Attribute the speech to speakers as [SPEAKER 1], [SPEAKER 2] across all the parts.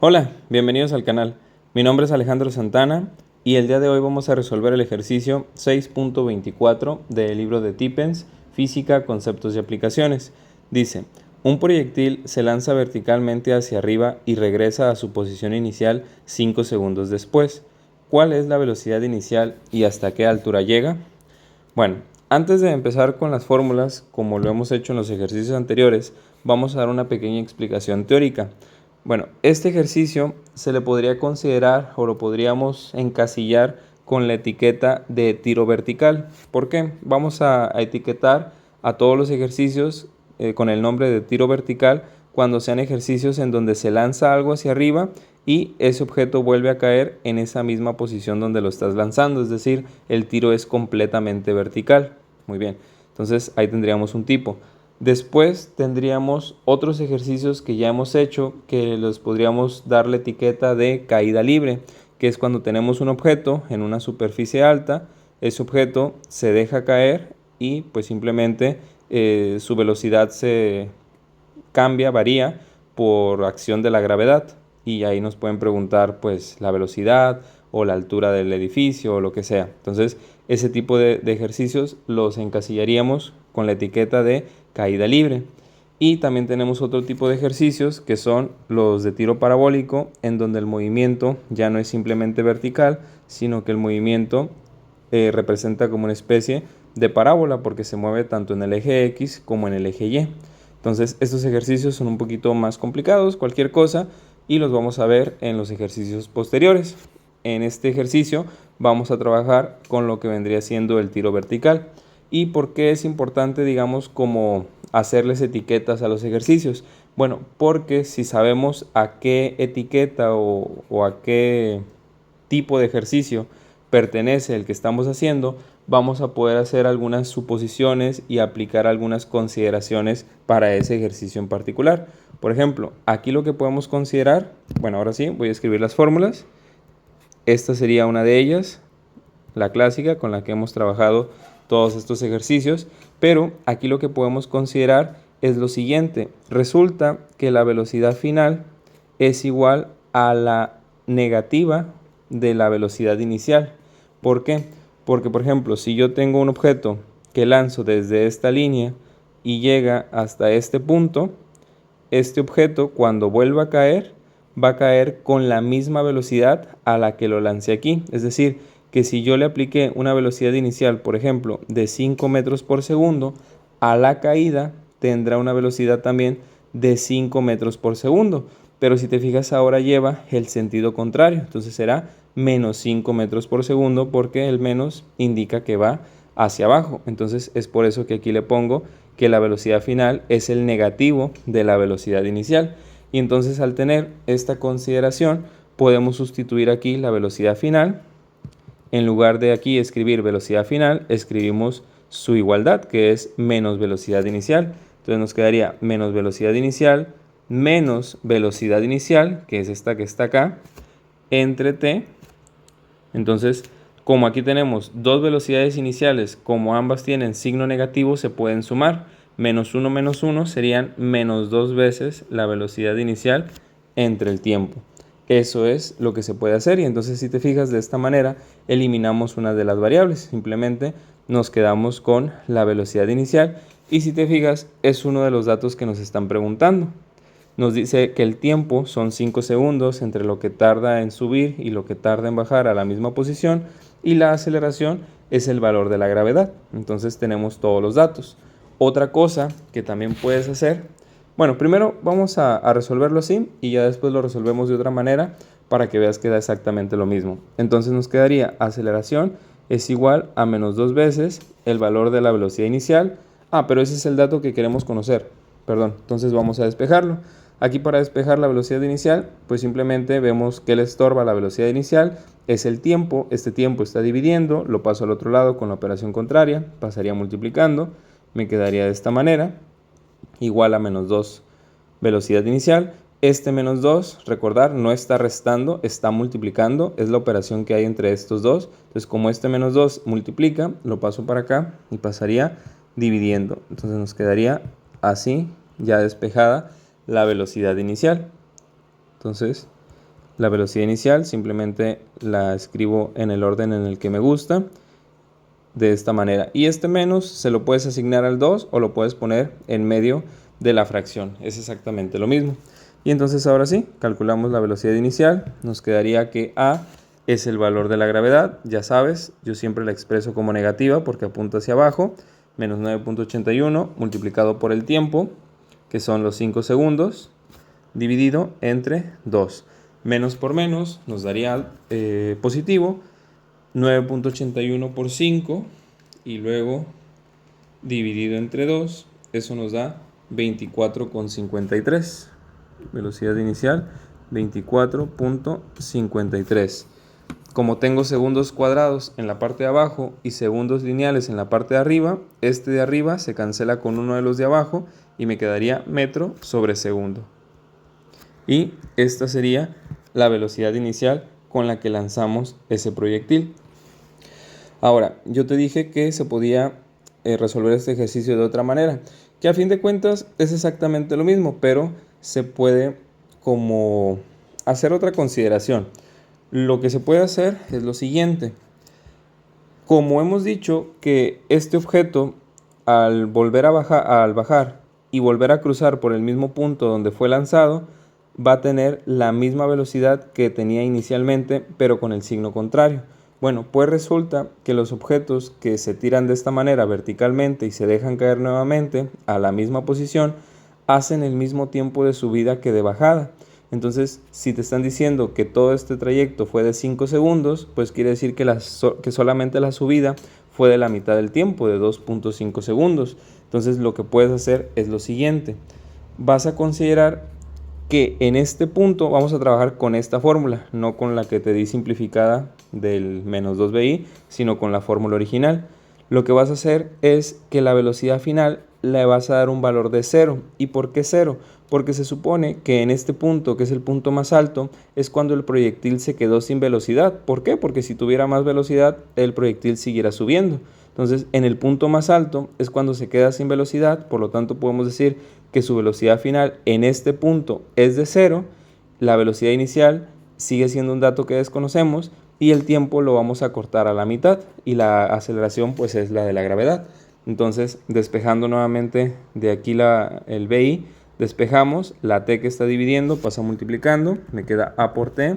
[SPEAKER 1] Hola, bienvenidos al canal. Mi nombre es Alejandro Santana y el día de hoy vamos a resolver el ejercicio 6.24 del libro de Tippens, Física, Conceptos y Aplicaciones. Dice, un proyectil se lanza verticalmente hacia arriba y regresa a su posición inicial 5 segundos después. ¿Cuál es la velocidad inicial y hasta qué altura llega? Bueno, antes de empezar con las fórmulas, como lo hemos hecho en los ejercicios anteriores, vamos a dar una pequeña explicación teórica. Bueno, este ejercicio se le podría considerar o lo podríamos encasillar con la etiqueta de tiro vertical. ¿Por qué? Vamos a etiquetar a todos los ejercicios con el nombre de tiro vertical cuando sean ejercicios en donde se lanza algo hacia arriba y ese objeto vuelve a caer en esa misma posición donde lo estás lanzando, es decir, el tiro es completamente vertical. Muy bien, entonces ahí tendríamos un tipo. Después tendríamos otros ejercicios que ya hemos hecho que los podríamos dar la etiqueta de caída libre, que es cuando tenemos un objeto en una superficie alta, ese objeto se deja caer y pues simplemente su velocidad se cambia, varía por acción de la gravedad y ahí nos pueden preguntar pues la velocidad o la altura del edificio o lo que sea. Entonces ese tipo de ejercicios los encasillaríamos con la etiqueta de caída libre. Y también tenemos otro tipo de ejercicios que son los de tiro parabólico, en donde el movimiento ya no es simplemente vertical, sino que el movimiento representa como una especie de parábola porque se mueve tanto en el eje X como en el eje Y. Entonces estos ejercicios son un poquito más complicados, cualquier cosa, y los vamos a ver en los ejercicios posteriores. En este ejercicio vamos a trabajar con lo que vendría siendo el tiro vertical. ¿Y por qué es importante, digamos, como hacerles etiquetas a los ejercicios? Bueno, porque si sabemos a qué etiqueta o a qué tipo de ejercicio pertenece el que estamos haciendo, vamos a poder hacer algunas suposiciones y aplicar algunas consideraciones para ese ejercicio en particular. Por ejemplo, aquí lo que podemos considerar, bueno, ahora sí, voy a escribir las fórmulas. Esta sería una de ellas, la clásica con la que hemos trabajado todos estos ejercicios, pero aquí lo que podemos considerar es lo siguiente. Resulta que la velocidad final es igual a la negativa de la velocidad inicial. ¿Por qué? Porque, por ejemplo, si yo tengo un objeto que lanzo desde esta línea y llega hasta este punto, este objeto cuando vuelva a caer, va a caer con la misma velocidad a la que lo lancé aquí. Es decir, que si yo le apliqué una velocidad inicial, por ejemplo, de 5 metros por segundo, a la caída tendrá una velocidad también de 5 metros por segundo. Pero si te fijas ahora lleva el sentido contrario, entonces será menos 5 metros por segundo porque el menos indica que va hacia abajo. Entonces es por eso que aquí le pongo que la velocidad final es el negativo de la velocidad inicial. Y entonces al tener esta consideración podemos sustituir aquí la velocidad final. En lugar de aquí escribir velocidad final, escribimos su igualdad, que es menos velocidad inicial. Entonces nos quedaría menos velocidad inicial, que es esta que está acá, entre t. Entonces, como aquí tenemos dos velocidades iniciales, como ambas tienen signo negativo, se pueden sumar. Menos 1 serían menos 2 veces la velocidad inicial entre el tiempo. Eso es lo que se puede hacer y entonces si te fijas de esta manera eliminamos una de las variables. Simplemente nos quedamos con la velocidad inicial y si te fijas es uno de los datos que nos están preguntando. Nos dice que el tiempo son 5 segundos entre lo que tarda en subir y lo que tarda en bajar a la misma posición y la aceleración es el valor de la gravedad. Entonces tenemos todos los datos. Otra cosa que también puedes hacer, bueno, primero vamos a resolverlo así y ya después lo resolvemos de otra manera para que veas que da exactamente lo mismo. Entonces nos quedaría aceleración es igual a menos 2 veces el valor de la velocidad inicial. Pero ese es el dato que queremos conocer. Perdón, entonces vamos a despejarlo. Aquí para despejar la velocidad inicial, pues simplemente vemos que le estorba la velocidad inicial, es el tiempo, este tiempo está dividiendo, lo paso al otro lado con la operación contraria, pasaría multiplicando, me quedaría de esta manera, igual a menos 2 velocidad inicial. Este menos 2, recordar, no está restando, está multiplicando, es la operación que hay entre estos dos. Entonces como este menos 2 multiplica, lo paso para acá y pasaría dividiendo. Entonces nos quedaría así, ya despejada la velocidad inicial. Entonces La velocidad inicial simplemente la escribo en el orden en el que me gusta, de esta manera. Y este menos se lo puedes asignar al 2 o lo puedes poner en medio de la fracción. Es exactamente lo mismo. Y entonces ahora sí, calculamos la velocidad inicial. Nos quedaría que A es el valor de la gravedad. Ya sabes, yo siempre la expreso como negativa porque apunta hacia abajo. Menos 9.81 multiplicado por el tiempo, que son los 5 segundos, dividido entre 2. Menos por menos nos daría positivo. 9.81 por 5 y luego dividido entre 2, eso nos da 24,53. Velocidad inicial 24.53. Como tengo segundos cuadrados en la parte de abajo y segundos lineales en la parte de arriba, este de arriba se cancela con uno de los de abajo y me quedaría metro sobre segundo. Y esta sería la velocidad inicial con la que lanzamos ese proyectil. Ahora, yo te dije que se podía resolver este ejercicio de otra manera, que a fin de cuentas es exactamente lo mismo, pero se puede como hacer otra consideración. Lo que se puede hacer es lo siguiente. Como hemos dicho que este objeto al bajar y volver a cruzar por el mismo punto donde fue lanzado, va a tener la misma velocidad que tenía inicialmente, pero con el signo contrario. Bueno, pues resulta que los objetos que se tiran de esta manera verticalmente y se dejan caer nuevamente a la misma posición, hacen el mismo tiempo de subida que de bajada. Entonces, si te están diciendo que todo este trayecto fue de 5 segundos, pues quiere decir que solamente la subida fue de la mitad del tiempo, de 2.5 segundos. Entonces, lo que puedes hacer es lo siguiente. Vas a considerar que en este punto vamos a trabajar con esta fórmula, no con la que te di simplificada del menos 2bi, sino con la fórmula original. Lo que vas a hacer es que la velocidad final le vas a dar un valor de 0. ¿Y por qué 0? Porque se supone que en este punto, que es el punto más alto, es cuando el proyectil se quedó sin velocidad. ¿Por qué? Porque si tuviera más velocidad, el proyectil siguiera subiendo. Entonces, en el punto más alto es cuando se queda sin velocidad, por lo tanto podemos decir que su velocidad final en este punto es de 0, la velocidad inicial sigue siendo un dato que desconocemos y el tiempo lo vamos a cortar a la mitad y la aceleración pues es la de la gravedad. Entonces, despejando nuevamente de aquí el BI, despejamos la T que está dividiendo, pasa multiplicando, me queda A por T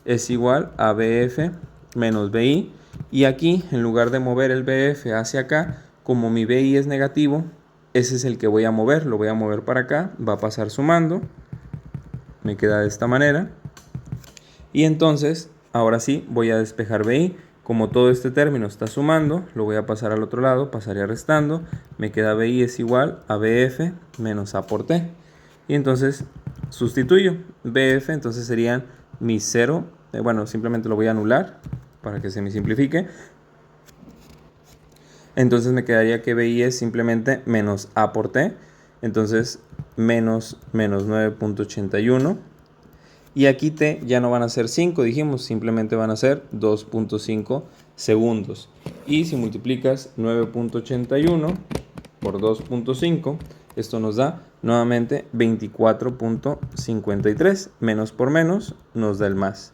[SPEAKER 1] es igual a BF menos BI. Y aquí, en lugar de mover el BF hacia acá, como mi BI es negativo, ese es el que voy a mover, lo voy a mover para acá, va a pasar sumando, me queda de esta manera. Y entonces, ahora sí, voy a despejar BI. Como todo este término está sumando, lo voy a pasar al otro lado, pasaría restando, me queda BI es igual a BF menos A por T. Y entonces sustituyo BF, entonces serían mi 0, bueno, simplemente lo voy a anular para que se me simplifique. Entonces me quedaría que BI es simplemente menos A por T, entonces menos 9.81. Y aquí T ya no van a ser 5, dijimos, simplemente van a ser 2.5 segundos. Y si multiplicas 9.81 por 2.5, esto nos da nuevamente 24.53. Menos por menos nos da el más.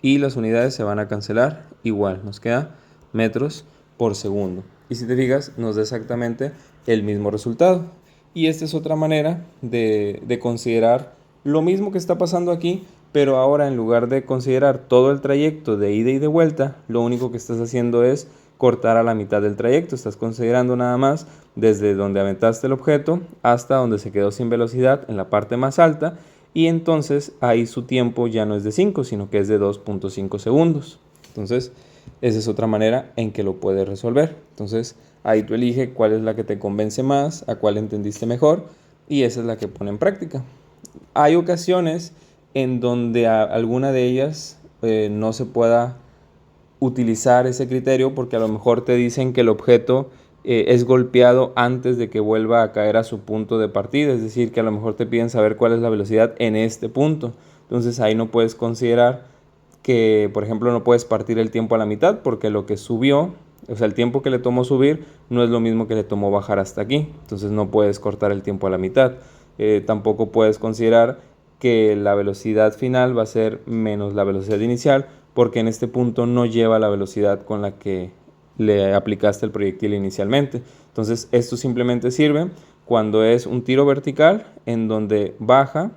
[SPEAKER 1] Y las unidades se van a cancelar igual, nos queda metros por segundo. Y si te fijas, nos da exactamente el mismo resultado. Y esta es otra manera de considerar lo mismo que está pasando aquí, pero ahora en lugar de considerar todo el trayecto de ida y de vuelta, lo único que estás haciendo es cortar a la mitad del trayecto. Estás considerando nada más desde donde aventaste el objeto hasta donde se quedó sin velocidad en la parte más alta, y entonces ahí su tiempo ya no es de 5, sino que es de 2.5 segundos. Entonces, esa es otra manera en que lo puedes resolver. Entonces, ahí tú elige cuál es la que te convence más, a cuál entendiste mejor, y esa es la que pone en práctica. Hay ocasiones en donde alguna de ellas no se pueda utilizar ese criterio porque a lo mejor te dicen que el objeto es golpeado antes de que vuelva a caer a su punto de partida, es decir, que a lo mejor te piden saber cuál es la velocidad en este punto. Entonces ahí no puedes considerar que, por ejemplo, no puedes partir el tiempo a la mitad porque lo que subió, o sea, el tiempo que le tomó subir no es lo mismo que le tomó bajar hasta aquí. Entonces no puedes cortar el tiempo a la mitad. Tampoco puedes considerar que la velocidad final va a ser menos la velocidad inicial, porque en este punto no lleva la velocidad con la que le aplicaste el proyectil inicialmente. Entonces esto simplemente sirve cuando es un tiro vertical en donde baja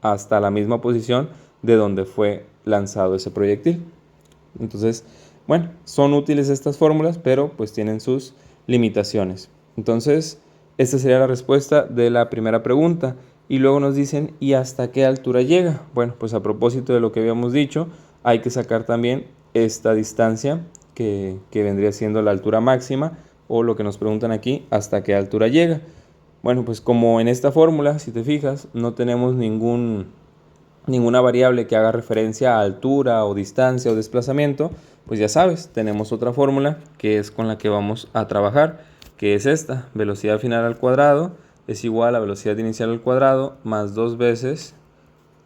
[SPEAKER 1] hasta la misma posición de donde fue lanzado ese proyectil. Entonces, bueno, son útiles estas fórmulas, pero pues tienen sus limitaciones. Entonces, esta sería la respuesta de la primera pregunta. Y luego nos dicen, ¿y hasta qué altura llega? Bueno, pues a propósito de lo que habíamos dicho, hay que sacar también esta distancia que vendría siendo la altura máxima, o lo que nos preguntan aquí, ¿hasta qué altura llega? Bueno, pues como en esta fórmula, si te fijas, no tenemos ninguna variable que haga referencia a altura o distancia o desplazamiento, pues ya sabes, tenemos otra fórmula que es con la que vamos a trabajar, que es esta: velocidad final al cuadrado es igual a velocidad inicial al cuadrado más 2 veces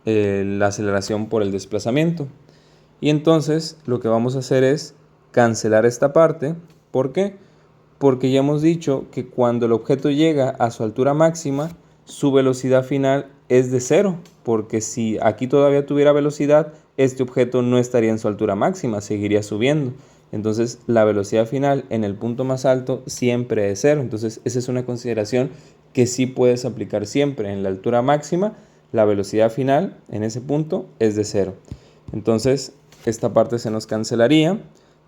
[SPEAKER 1] la aceleración por el desplazamiento. Y entonces lo que vamos a hacer es cancelar esta parte. ¿Por qué? Porque ya hemos dicho que cuando el objeto llega a su altura máxima, su velocidad final es de 0, porque si aquí todavía tuviera velocidad, este objeto no estaría en su altura máxima, seguiría subiendo. Entonces la velocidad final en el punto más alto siempre es 0. Entonces esa es una consideración que sí puedes aplicar siempre. En la altura máxima, la velocidad final en ese punto es de 0. Entonces esta parte se nos cancelaría.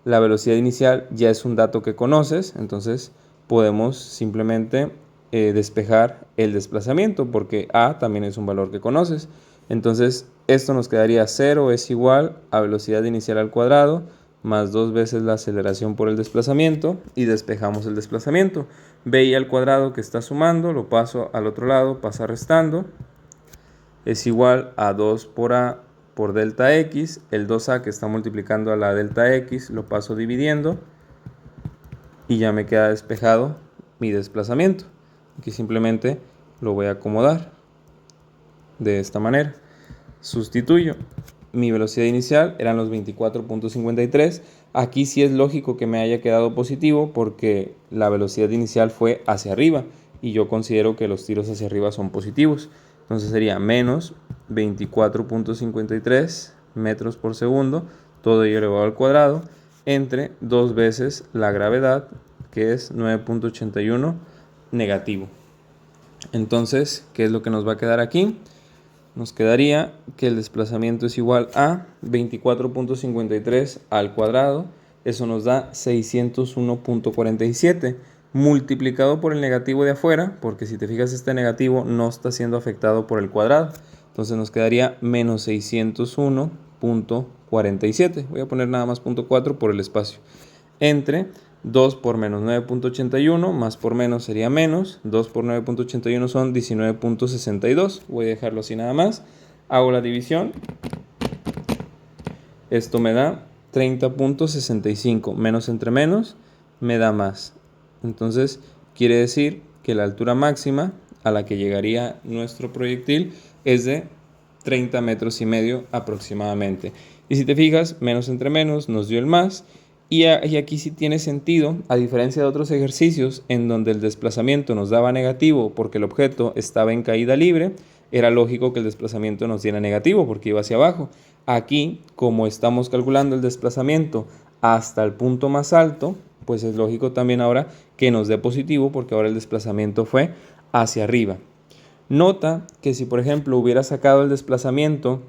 [SPEAKER 1] La velocidad inicial ya es un dato que conoces, entonces podemos simplemente despejar el desplazamiento, porque a también es un valor que conoces. Entonces esto nos quedaría 0 es igual a velocidad inicial al cuadrado más 2 veces la aceleración por el desplazamiento, y despejamos el desplazamiento. B al cuadrado que está sumando, lo paso al otro lado, pasa restando, es igual a 2 por a por delta x. El 2a que está multiplicando a la delta x lo paso dividiendo y ya me queda despejado mi desplazamiento. Aquí simplemente lo voy a acomodar de esta manera. Sustituyo. Mi velocidad inicial eran los 24.53. Aquí sí es lógico que me haya quedado positivo, porque la velocidad inicial fue hacia arriba y yo considero que los tiros hacia arriba son positivos. Entonces sería menos 24.53 metros por segundo, todo ello elevado al cuadrado, entre 2 veces la gravedad, que es 9.81 negativo. Entonces, ¿qué es lo que nos va a quedar aquí? Nos quedaría que el desplazamiento es igual a 24.53 al cuadrado. Eso nos da 601.47 multiplicado por el negativo de afuera, porque si te fijas este negativo no está siendo afectado por el cuadrado. Entonces nos quedaría menos 601.47. Voy a poner nada más 0.4 por el espacio. Entre 2 por menos 9.81, más por menos sería menos. 2 por 9.81 son 19.62. Voy a dejarlo así nada más. Hago la división. Esto me da 30.65. Menos entre menos me da más. Entonces quiere decir que la altura máxima a la que llegaría nuestro proyectil es de 30 metros y medio aproximadamente. Y si te fijas, menos entre menos nos dio el más. Y aquí sí tiene sentido, a diferencia de otros ejercicios en donde el desplazamiento nos daba negativo porque el objeto estaba en caída libre, era lógico que el desplazamiento nos diera negativo porque iba hacia abajo. Aquí, como estamos calculando el desplazamiento hasta el punto más alto, pues es lógico también ahora que nos dé positivo, porque ahora el desplazamiento fue hacia arriba. Nota que si por ejemplo hubiera sacado el desplazamiento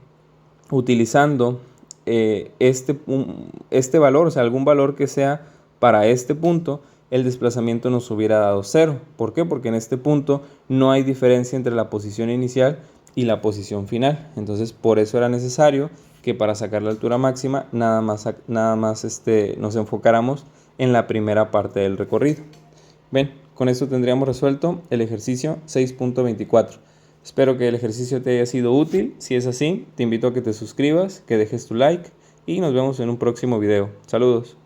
[SPEAKER 1] utilizando este valor, o sea, algún valor que sea para este punto, el desplazamiento nos hubiera dado 0. ¿Por qué? Porque en este punto no hay diferencia entre la posición inicial y la posición final. Entonces, por eso era necesario que para sacar la altura máxima nada más nos enfocáramos en la primera parte del recorrido. Ven, con esto tendríamos resuelto el ejercicio 6.24. Espero que el ejercicio te haya sido útil. Si es así, te invito a que te suscribas, que dejes tu like y nos vemos en un próximo video. Saludos.